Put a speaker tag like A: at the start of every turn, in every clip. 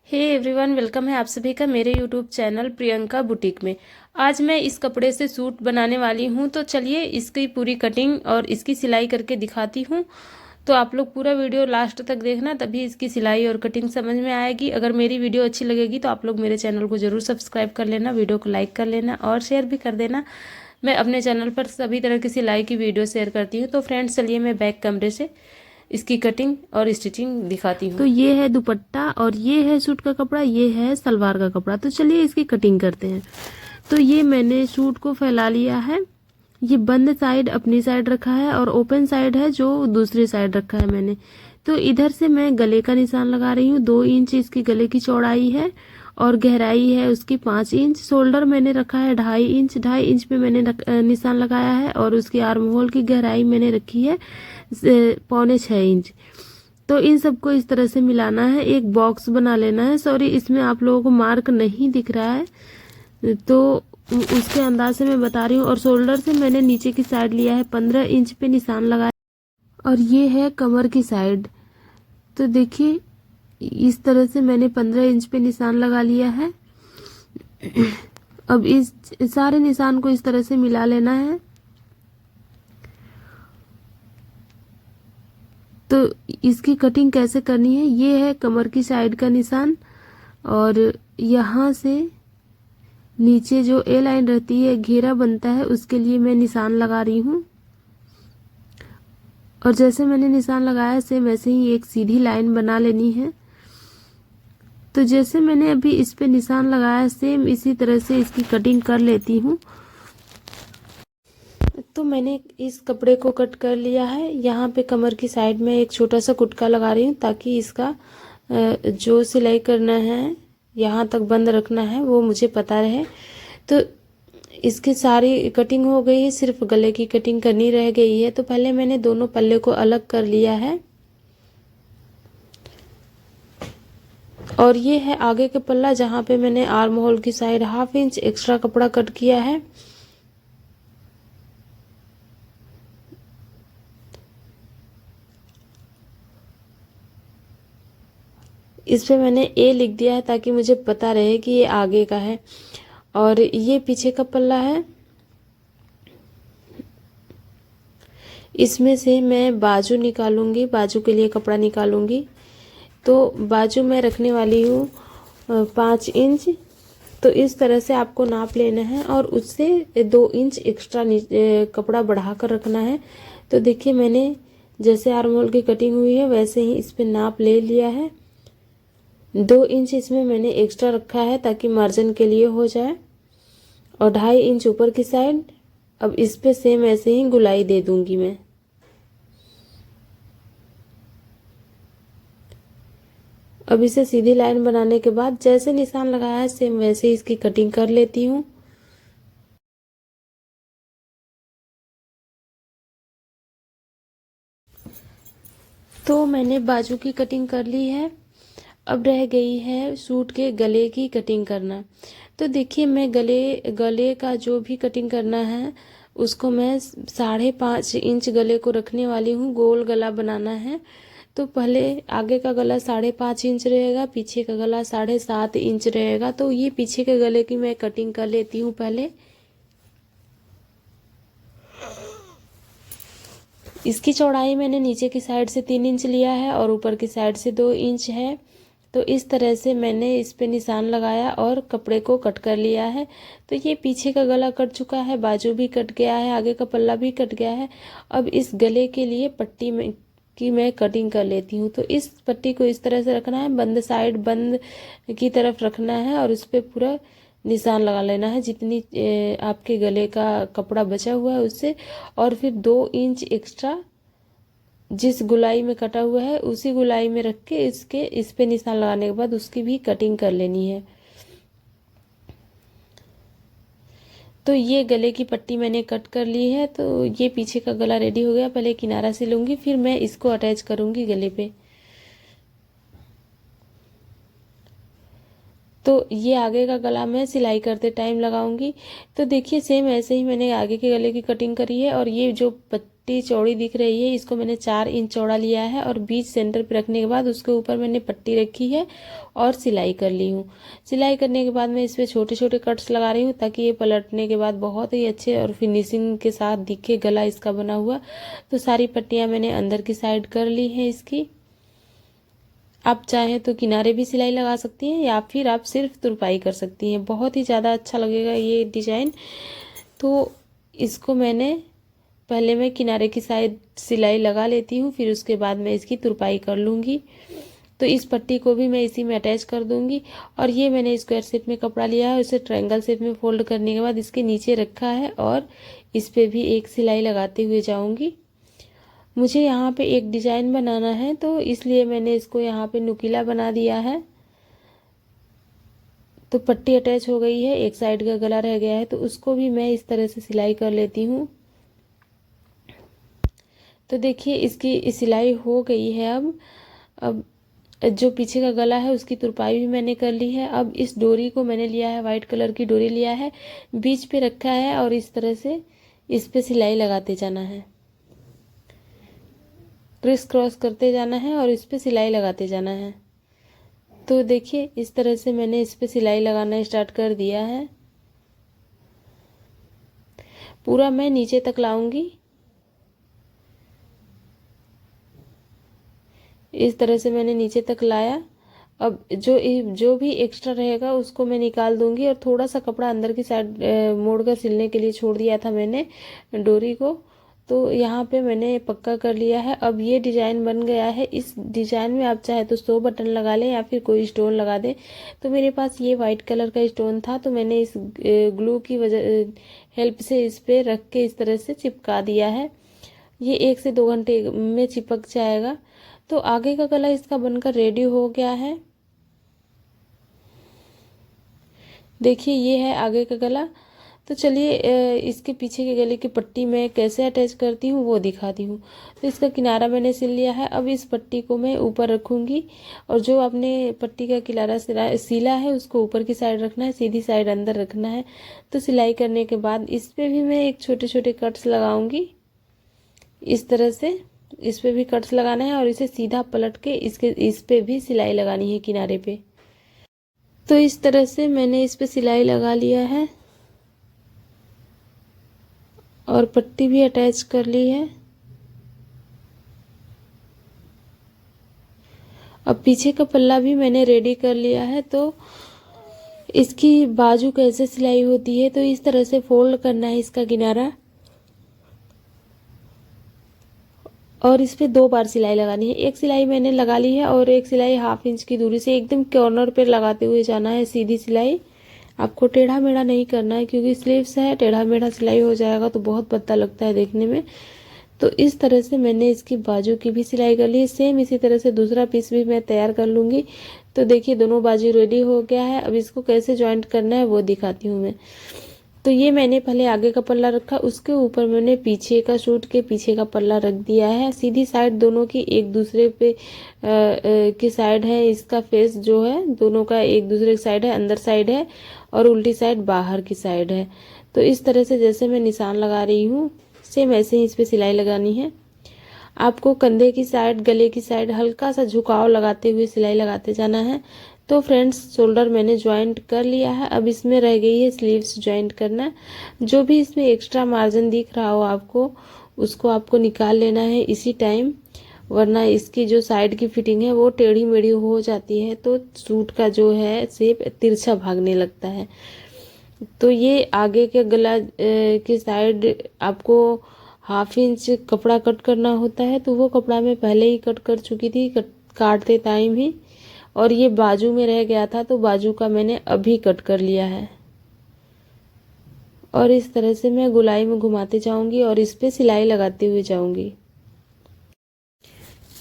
A: Hey everyone, welcome है आप सभी का मेरे यूट्यूब चैनल प्रियंका बुटीक में। आज मैं इस कपड़े से सूट बनाने वाली हूं, तो चलिए इसकी पूरी कटिंग और इसकी सिलाई करके दिखाती हूं। तो आप लोग पूरा वीडियो लास्ट तक देखना, तभी इसकी सिलाई और कटिंग समझ में आएगी। अगर मेरी वीडियो अच्छी लगेगी तो आप लोग मेरे चैनल को ज़रूर सब्सक्राइब कर लेना, वीडियो को लाइक कर लेना और शेयर भी कर देना। मैं अपने चैनल पर सभी तरह की सिलाई की वीडियो शेयर करती हूँ। तो फ्रेंड्स, चलिए मैं बैक कैमरे से इसकी कटिंग और स्टिचिंग दिखाती हूँ। तो ये है दुपट्टा और ये है सूट का कपड़ा, ये है सलवार का कपड़ा। तो चलिए इसकी कटिंग करते हैं। तो ये मैंने सूट को फैला लिया है। ये बंद साइड अपनी साइड रखा है और ओपन साइड है जो दूसरी साइड रखा है मैंने। तो इधर से मैं गले का निशान लगा रही हूँ। 2 इंच इसकी गले की चौड़ाई है और गहराई है उसकी 5 इंच। शोल्डर मैंने रखा है 2.5 इंच। 2.5 इंच पे मैंने निशान लगाया है और उसकी आर्म होल की गहराई मैंने रखी है 6.25 इंच। तो इन सबको इस तरह से मिलाना है, एक बॉक्स बना लेना है। सॉरी, इसमें आप लोगों को मार्क नहीं दिख रहा है तो उसके अंदाज से मैं बता रही हूँ। और शोल्डर से मैंने नीचे की साइड लिया है 15 इंच पे निशान लगाया और ये है कमर की साइड। तो देखिए इस तरह से मैंने 15 इंच पे निशान लगा लिया है। अब इस सारे निशान को इस तरह से मिला लेना है। तो इसकी कटिंग कैसे करनी है, ये है कमर की साइड का निशान और यहाँ से नीचे जो ए लाइन रहती है, घेरा बनता है, उसके लिए मैं निशान लगा रही हूँ। और जैसे मैंने निशान लगाया सेम वैसे ही एक सीधी लाइन बना लेनी है। तो जैसे मैंने अभी इस पे निशान लगाया सेम इसी तरह से इसकी कटिंग कर लेती हूँ। तो मैंने इस कपड़े को कट कर लिया है। यहाँ पे कमर की साइड में एक छोटा सा कुटका लगा रही हूँ ताकि इसका जो सिलाई करना है, यहाँ तक बंद रखना है, वो मुझे पता रहे। तो इसकी सारी कटिंग हो गई है, सिर्फ गले की कटिंग करनी रह गई है। तो पहले मैंने दोनों पल्ले को अलग कर लिया है और ये है आगे का पल्ला जहाँ पे मैंने आर्म होल की साइड 1/2 इंच एक्स्ट्रा कपड़ा कट किया है। इस पे मैंने ए लिख दिया है ताकि मुझे पता रहे कि ये आगे का है और ये पीछे का पल्ला है। इसमें से मैं बाजू निकालूंगी, बाजू के लिए कपड़ा निकालूंगी। तो बाजू मैं रखने वाली हूँ 5 इंच। तो इस तरह से आपको नाप लेना है और उससे 2 इंच एक्स्ट्रा कपड़ा बढ़ा कर रखना है। तो देखिए मैंने जैसे आर्म होल की कटिंग हुई है वैसे ही इस पे नाप ले लिया है। 2 इंच इसमें मैंने एक्स्ट्रा रखा है ताकि मार्जिन के लिए हो जाए और 2.5 इंच ऊपर की साइड। अब इस पे सेम ऐसे ही गुलाई दे दूंगी मैं। अब इसे सीधी लाइन बनाने के बाद जैसे निशान लगाया है सेम वैसे ही इसकी कटिंग कर लेती हूँ। तो मैंने बाजू की कटिंग कर ली है। अब रह गई है सूट के गले की कटिंग करना। तो देखिए मैं गले का जो भी कटिंग करना है उसको मैं 5.5 इंच गले को रखने वाली हूँ। गोल गला बनाना है। तो पहले आगे का गला 5.5 इंच रहेगा, पीछे का गला 7.5 इंच रहेगा। तो ये पीछे के गले की मैं कटिंग कर लेती हूँ पहले। इसकी चौड़ाई मैंने नीचे की साइड से 3 इंच लिया है और ऊपर की साइड से 2 इंच है। तो इस तरह से मैंने इस पे निशान लगाया और कपड़े को कट कर लिया है। तो ये पीछे का गला कट चुका है, बाजू भी कट गया है, आगे का पल्ला भी कट गया है। अब इस गले के लिए पट्टी में की मैं कटिंग कर लेती हूँ। तो इस पट्टी को इस तरह से रखना है, बंद साइड बंद की तरफ रखना है और उस पर पूरा निशान लगा लेना है जितनी आपके गले का कपड़ा बचा हुआ है उससे। और फिर 2 इंच एक्स्ट्रा जिस गुलाई में कटा हुआ है उसी गुलाई में रख के इस पे निशान लगाने के बाद उसकी भी कटिंग कर लेनी है। तो ये गले की पट्टी मैंने कट कर ली है। तो ये पीछे का गला रेडी हो गया। पहले किनारा से लूंगी, फिर मैं इसको अटैच करूंगी गले पे। तो ये आगे का गला मैं सिलाई करते टाइम लगाऊंगी। तो देखिए सेम ऐसे ही मैंने आगे के गले की कटिंग करी है और ये जो पट्टी चौड़ी दिख रही है, इसको मैंने 4 इंच चौड़ा लिया है और बीच सेंटर पे रखने के बाद उसके ऊपर मैंने पट्टी रखी है और सिलाई कर ली हूँ। सिलाई करने के बाद मैं इस पर छोटे छोटे कट्स लगा रही हूँ ताकि ये पलटने के बाद बहुत ही अच्छे और फिनिशिंग के साथ दिखे गला इसका बना हुआ। तो सारी पट्टियाँ मैंने अंदर की साइड कर ली हैं इसकी। आप चाहें तो किनारे भी सिलाई लगा सकती हैं या फिर आप सिर्फ तुरपाई कर सकती हैं, बहुत ही ज़्यादा अच्छा लगेगा ये डिज़ाइन। तो इसको पहले मैं किनारे की साइड सिलाई लगा लेती हूँ, फिर उसके बाद मैं इसकी तुरपाई कर लूँगी। तो इस पट्टी को भी मैं इसी में अटैच कर दूँगी। और ये मैंने स्क्वायर शेप में कपड़ा लिया है, उसे ट्रायंगल शेप में फोल्ड करने के बाद इसके नीचे रखा है और इस पर भी एक सिलाई लगाते हुए जाऊँगी। मुझे यहाँ पे एक डिज़ाइन बनाना है तो इसलिए मैंने इसको यहाँ पे नुकीला बना दिया है। तो पट्टी अटैच हो गई है, एक साइड का गला रह गया है तो उसको भी मैं इस तरह से सिलाई कर लेती हूँ। तो देखिए इसकी सिलाई हो गई है। अब जो पीछे का गला है उसकी तुरपाई भी मैंने कर ली है। अब इस डोरी को मैंने लिया है, वाइट कलर की डोरी लिया है, बीच पे रखा है और इस तरह से इस पे सिलाई लगाते जाना है, क्रिस क्रॉस करते जाना है और इस पे सिलाई लगाते जाना है। तो देखिए इस तरह से मैंने इस पे सिलाई लगाना स्टार्ट कर दिया है। पूरा मैं नीचे तक लाऊंगी। इस तरह से मैंने नीचे तक लाया। अब जो भी एक्स्ट्रा रहेगा उसको मैं निकाल दूंगी और थोड़ा सा कपड़ा अंदर की साइड मोड़ कर सिलने के लिए छोड़ दिया था मैंने डोरी को। तो यहाँ पे मैंने पक्का कर लिया है। अब ये डिज़ाइन बन गया है। इस डिज़ाइन में आप चाहे तो 100 बटन लगा लें या फिर कोई स्टोन लगा दें। तो मेरे पास ये वाइट कलर का स्टोन था तो मैंने इस ग्लू की वजह हेल्प से इस पे रख के इस तरह से चिपका दिया है। ये 1 से 2 घंटे में चिपक जाएगा। तो आगे का गला इसका बनकर रेडी हो गया है। देखिए ये है आगे का गला। तो चलिए इसके पीछे के गले की पट्टी मैं कैसे अटैच करती हूँ वो दिखाती हूँ। तो इसका किनारा मैंने सिल लिया है। अब इस पट्टी को मैं ऊपर रखूँगी और जो आपने पट्टी का किनारा सिला है उसको ऊपर की साइड रखना है, सीधी साइड अंदर रखना है। तो सिलाई करने के बाद इस पर भी मैं एक छोटे छोटे कट्स लगाऊंगी। इस तरह से इस पे भी कट्स लगाना है और इसे सीधा पलट के इस पे भी सिलाई लगानी है किनारे पे। तो इस तरह से मैंने इस पे सिलाई लगा लिया है और पट्टी भी अटैच कर ली है। अब पीछे का पल्ला भी मैंने रेडी कर लिया है। तो इसकी बाजू कैसे सिलाई होती है, तो इस तरह से फोल्ड करना है इसका किनारा और इस पे 2 बार सिलाई लगानी है। एक सिलाई मैंने लगा ली है और एक सिलाई 1/2 इंच की दूरी से एकदम कॉर्नर पे लगाते हुए जाना है सीधी सिलाई। आपको टेढ़ा मेढ़ा नहीं करना है क्योंकि स्लीव्स है, टेढ़ा मेढ़ा सिलाई हो जाएगा तो बहुत पतला लगता है देखने में। तो इस तरह से मैंने इसकी बाजू की भी सिलाई कर ली है। सेम इसी तरह से दूसरा पीस भी मैं तैयार कर लूँगी। तो देखिए दोनों बाजू रेडी हो गया है। अब इसको कैसे जॉइंट करना है वो दिखाती हूँ मैं। तो ये मैंने पहले आगे का पल्ला रखा, उसके ऊपर मैंने पीछे का सूट के पीछे का पल्ला रख दिया है। सीधी साइड दोनों की एक दूसरे पे की साइड है। इसका फेस जो है दोनों का एक दूसरे की साइड है, अंदर साइड है और उल्टी साइड बाहर की साइड है। तो इस तरह से जैसे मैं निशान लगा रही हूँ सेम ऐसे ही इस पे सिलाई लगानी है। आपको कंधे की साइड, गले की साइड हल्का सा झुकाव लगाते हुए सिलाई लगाते जाना है। तो फ्रेंड्स शोल्डर मैंने ज्वाइंट कर लिया है। अब इसमें रह गई है स्लीव्स ज्वाइंट करना। जो भी इसमें एक्स्ट्रा मार्जिन दिख रहा हो आपको उसको आपको निकाल लेना है इसी टाइम, वरना इसकी जो साइड की फिटिंग है वो टेढ़ी मेढ़ी हो जाती है तो सूट का जो है शेप तिरछा भागने लगता है। तो ये आगे के गला की साइड आपको 1/2 इंच कपड़ा कट करना होता है। तो वो कपड़ा मैं पहले ही कट कर चुकी थी काटते टाइम ही, और ये बाजू में रह गया था तो बाजू का मैंने अभी कट कर लिया है। और इस तरह से मैं गोलाई में घुमाते जाऊंगी और इस पे सिलाई लगाते हुए जाऊंगी।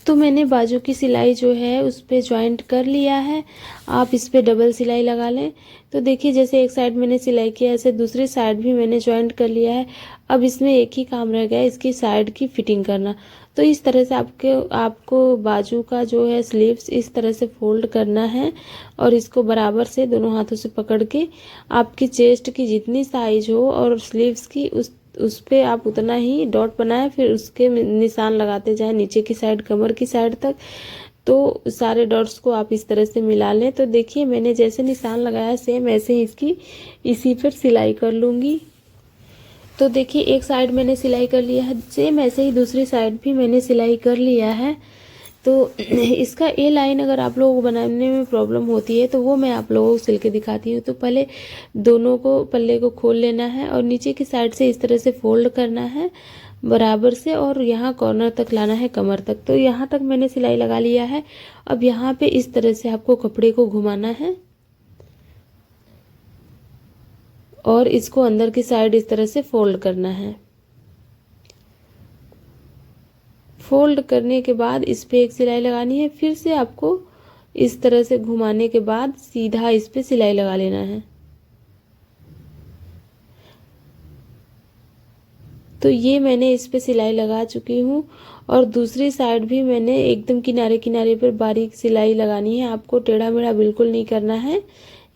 A: तो मैंने बाजू की सिलाई जो है उस पे ज्वाइंट कर लिया है। आप इस पे डबल सिलाई लगा लें। तो देखिए जैसे एक साइड मैंने सिलाई किया ऐसे दूसरी साइड भी मैंने ज्वाइंट कर लिया है। अब इसमें एक ही काम रह गया है, इसकी साइड की फिटिंग करना। तो इस तरह से आपको बाजू का जो है स्लीव्स इस तरह से फोल्ड करना है और इसको बराबर से दोनों हाथों से पकड़ के आपकी चेस्ट की जितनी साइज हो और स्लीव्स की उस पर आप उतना ही डॉट बनाएं, फिर उसके निशान लगाते जाएं नीचे की साइड कमर की साइड तक। तो सारे डॉट्स को आप इस तरह से मिला लें। तो देखिए मैंने जैसे निशान लगाया सेम ऐसे ही इसकी इसी पर सिलाई कर लूँगी। तो देखिए एक साइड मैंने सिलाई कर लिया है, सेम ऐसे ही दूसरी साइड भी मैंने सिलाई कर लिया है। तो इसका ए लाइन अगर आप लोगों को बनाने में प्रॉब्लम होती है तो वो मैं आप लोगों को सिल के दिखाती हूँ। तो पहले दोनों को पल्ले को खोल लेना है और नीचे की साइड से इस तरह से फोल्ड करना है बराबर से और यहाँ कॉर्नर तक लाना है कमर तक। तो यहाँ तक मैंने सिलाई लगा लिया है। अब यहाँ पे इस तरह से आपको कपड़े को घुमाना है और इसको अंदर की साइड इस तरह से फोल्ड करना है। फोल्ड करने के बाद इस पे एक सिलाई लगानी है, फिर से आपको इस तरह से घुमाने के बाद सीधा इस पे सिलाई लगा लेना है। तो ये मैंने इस पे सिलाई लगा चुकी हूँ और दूसरी साइड भी मैंने एकदम किनारे किनारे पर बारीक सिलाई लगानी है। आपको टेढ़ा मेढ़ा बिल्कुल नहीं करना है,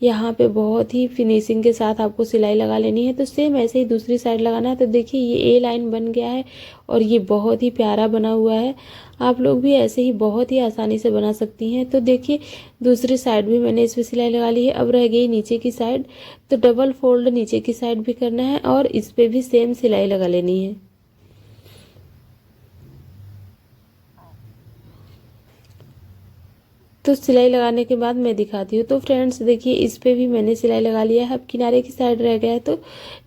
A: यहाँ पे बहुत ही फिनिशिंग के साथ आपको सिलाई लगा लेनी है। तो सेम ऐसे ही दूसरी साइड लगाना है। तो देखिए ये ए लाइन बन गया है और ये बहुत ही प्यारा बना हुआ है। आप लोग भी ऐसे ही बहुत ही आसानी से बना सकती हैं। तो देखिए दूसरी साइड भी मैंने इस पर सिलाई लगा ली है। अब रह गई नीचे की साइड, तो डबल फोल्ड नीचे की साइड भी करना है और इस पर भी सेम सिलाई लगा लेनी है। तो सिलाई लगाने के बाद मैं दिखाती हूँ। तो फ्रेंड्स देखिए इस पे भी मैंने सिलाई लगा लिया है। अब किनारे की साइड रह गया है तो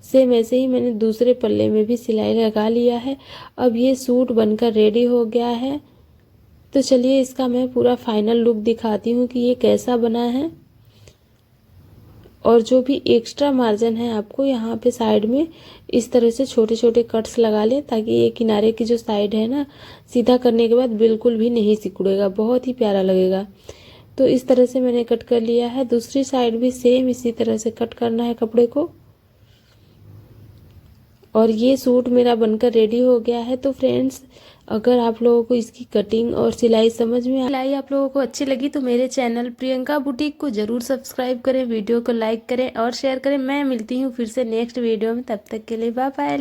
A: सेम ऐसे ही मैंने दूसरे पल्ले में भी सिलाई लगा लिया है। अब ये सूट बनकर रेडी हो गया है। तो चलिए इसका मैं पूरा फाइनल लुक दिखाती हूँ कि ये कैसा बना है। और जो भी एक्स्ट्रा मार्जिन है आपको यहाँ पे साइड में इस तरह से छोटे छोटे कट्स लगा लें, ताकि ये किनारे की जो साइड है ना सीधा करने के बाद बिल्कुल भी नहीं सिकुड़ेगा, बहुत ही प्यारा लगेगा। तो इस तरह से मैंने कट कर लिया है। दूसरी साइड भी सेम इसी तरह से कट करना है कपड़े को। और ये सूट मेरा बनकर रेडी हो गया है। तो फ्रेंड्स अगर आप लोगों को इसकी कटिंग और सिलाई समझ में सिलाई आप लोगों को अच्छी लगी तो मेरे चैनल प्रियंका बुटीक को ज़रूर सब्सक्राइब करें, वीडियो को लाइक करें और शेयर करें। मैं मिलती हूँ फिर से नेक्स्ट वीडियो में, तब तक के लिए बाय बाय।